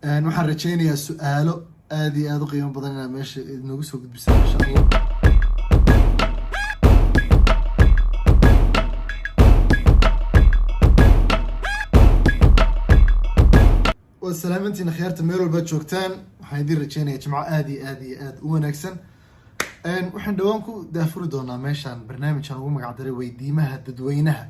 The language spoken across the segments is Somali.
waxaan rajaynayaa su-aalo aad iyo aad u qiimo badan inaad meesha noogu soo gudbisaan insha allah. waa salaamantiina khiyaarta meel walbaad joogtaan. waxaan idin rajaynayaa jimco aad iyo aad iyo aad u wanaagsan. waxaan dhawaan ku daafuri doonaa meeshaan barnaamijkan ugu magac daray weydiimaha dadweynaha.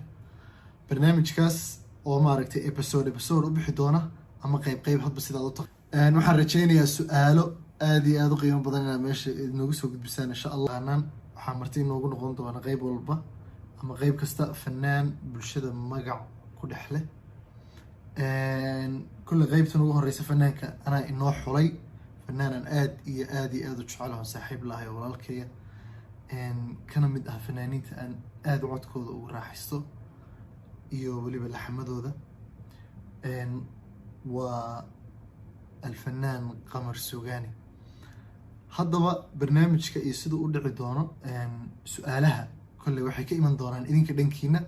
barnaamijkaas oo maaragtay episode u bixi doona ama qayb hadba sidaad u tahay. waxaan rajaynayaa su-aalo aad iyo aad u qiimo badan inaad meesha noogu soo gudbisaan insha allah. waxaa marti inoogu noqon doona qayb walba ama qayb kasta fanaan bulshada magac ku dhex leh. kulle qaybtan ugu horeysa fanaanka anaa inoo xulay, fanaanan aad iyo aad u jecelaho saaxiib lahay oo walaalkaya, kana mid ah fanaaniinta aan aad codkooda ugu raaxaysto iyo weliba laxamadooda. waa alfanaan qamar sugaani. haddaba barnaamijka iyo siduu u dhici doono, su-aalaha kolley waxay ka iman doonaan idinka dhankiina.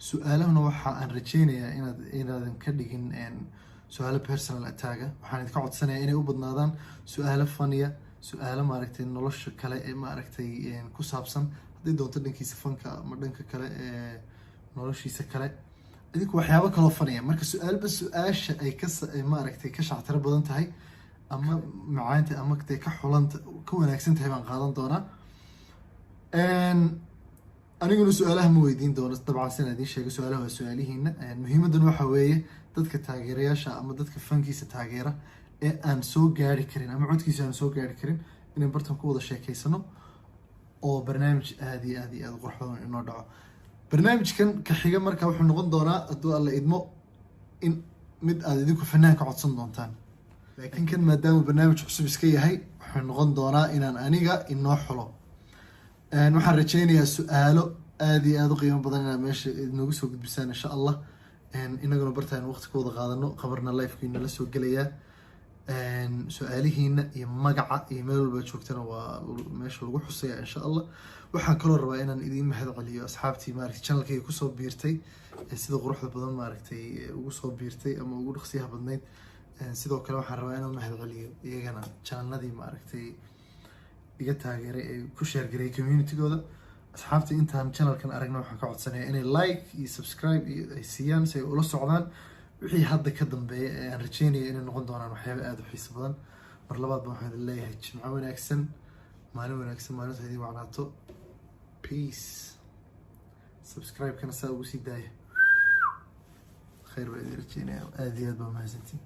su-aalahuna waxa aan rajaynayaa inaadan ka dhigin su-aalo personal attacka. waxaan idinka codsanayaa inay u badnaadaan su-aalo faniya, su-aalo maaragtay nolosha kale ee maaragtay ku saabsan, haddii doonto dhankiisa fanka ama dhanka kale ee noloshiisa kale, idinku waxyaabo kaloo faniya. marka su-aalba su-aasha ay maaragtay ka shactiro badan tahay ama macaanta ama ka xulanta ka wanaagsan tahay baan qaadan doonaa. aniguna su-aalaha ma weydiin doono dabcan sina idiin sheegay. su-aalaha waa su-aalihiina. muhiimadan waxa weeye dadka taageerayaasha ama dadka fankiisa taageera ee aan soo gaari karin ama codkiisa aan soo gaari karin inaan bartan ku wada sheekeysano oo barnaamij aad iyo aad u qurux badan inoo dhaco. barnaamijkan ka xiga marka wuxuu noqon doonaa hadduu alla idmo in mid aad idinku fanaan ka codsan doontaan. laakiin kan maadaama barnaamij cusub iska yahay wuxuu noqon doonaa inaan aniga inoo xulo. waxaan rajaynayaa su-aalo aad iyo aad u qiimo badan inaad meesha noogu soo gudbisaan insha allah. inaguna bartaan waqti ku wada qaadano. qabarna lifekiina la soo gelayaa. su-aalihiina iyo magaca iyo meel walba joogtana waa meesha lagu xusaya insha allah. waxaan kaloo rabaa inaan idiin mahad celiyo asxaabtii maaragtay channelkayga kusoo biirtay, sida quruxda badan maaragtay ugu soo biirtay ama ugu dhaqsiyaha badnayd. sidoo kale waxaan rabaa inaan mahad celiyo iyagana channelladii maaragtay iga taageeray ee ku sheergareeyay communitygooda. asxaabtii intaan channelkan aragna waxaan ka codsanayaa inay like iyo subscribe iyo ay siiyaan si ay ula socdaan wixii hadda ka dambeeya ee aan rajaynaya inay noqon doonaan waxyaaba aada u xiiso badan. mar labaadba waxaan idin leeyahay jimco wanaagsan, maalin wanaagsan, maalinta idin wacnaato. peace. subscribe-kana saa ugu sii daaya. khayr baa idin rajaynaya. aada iyo aad baa mahadsantiin.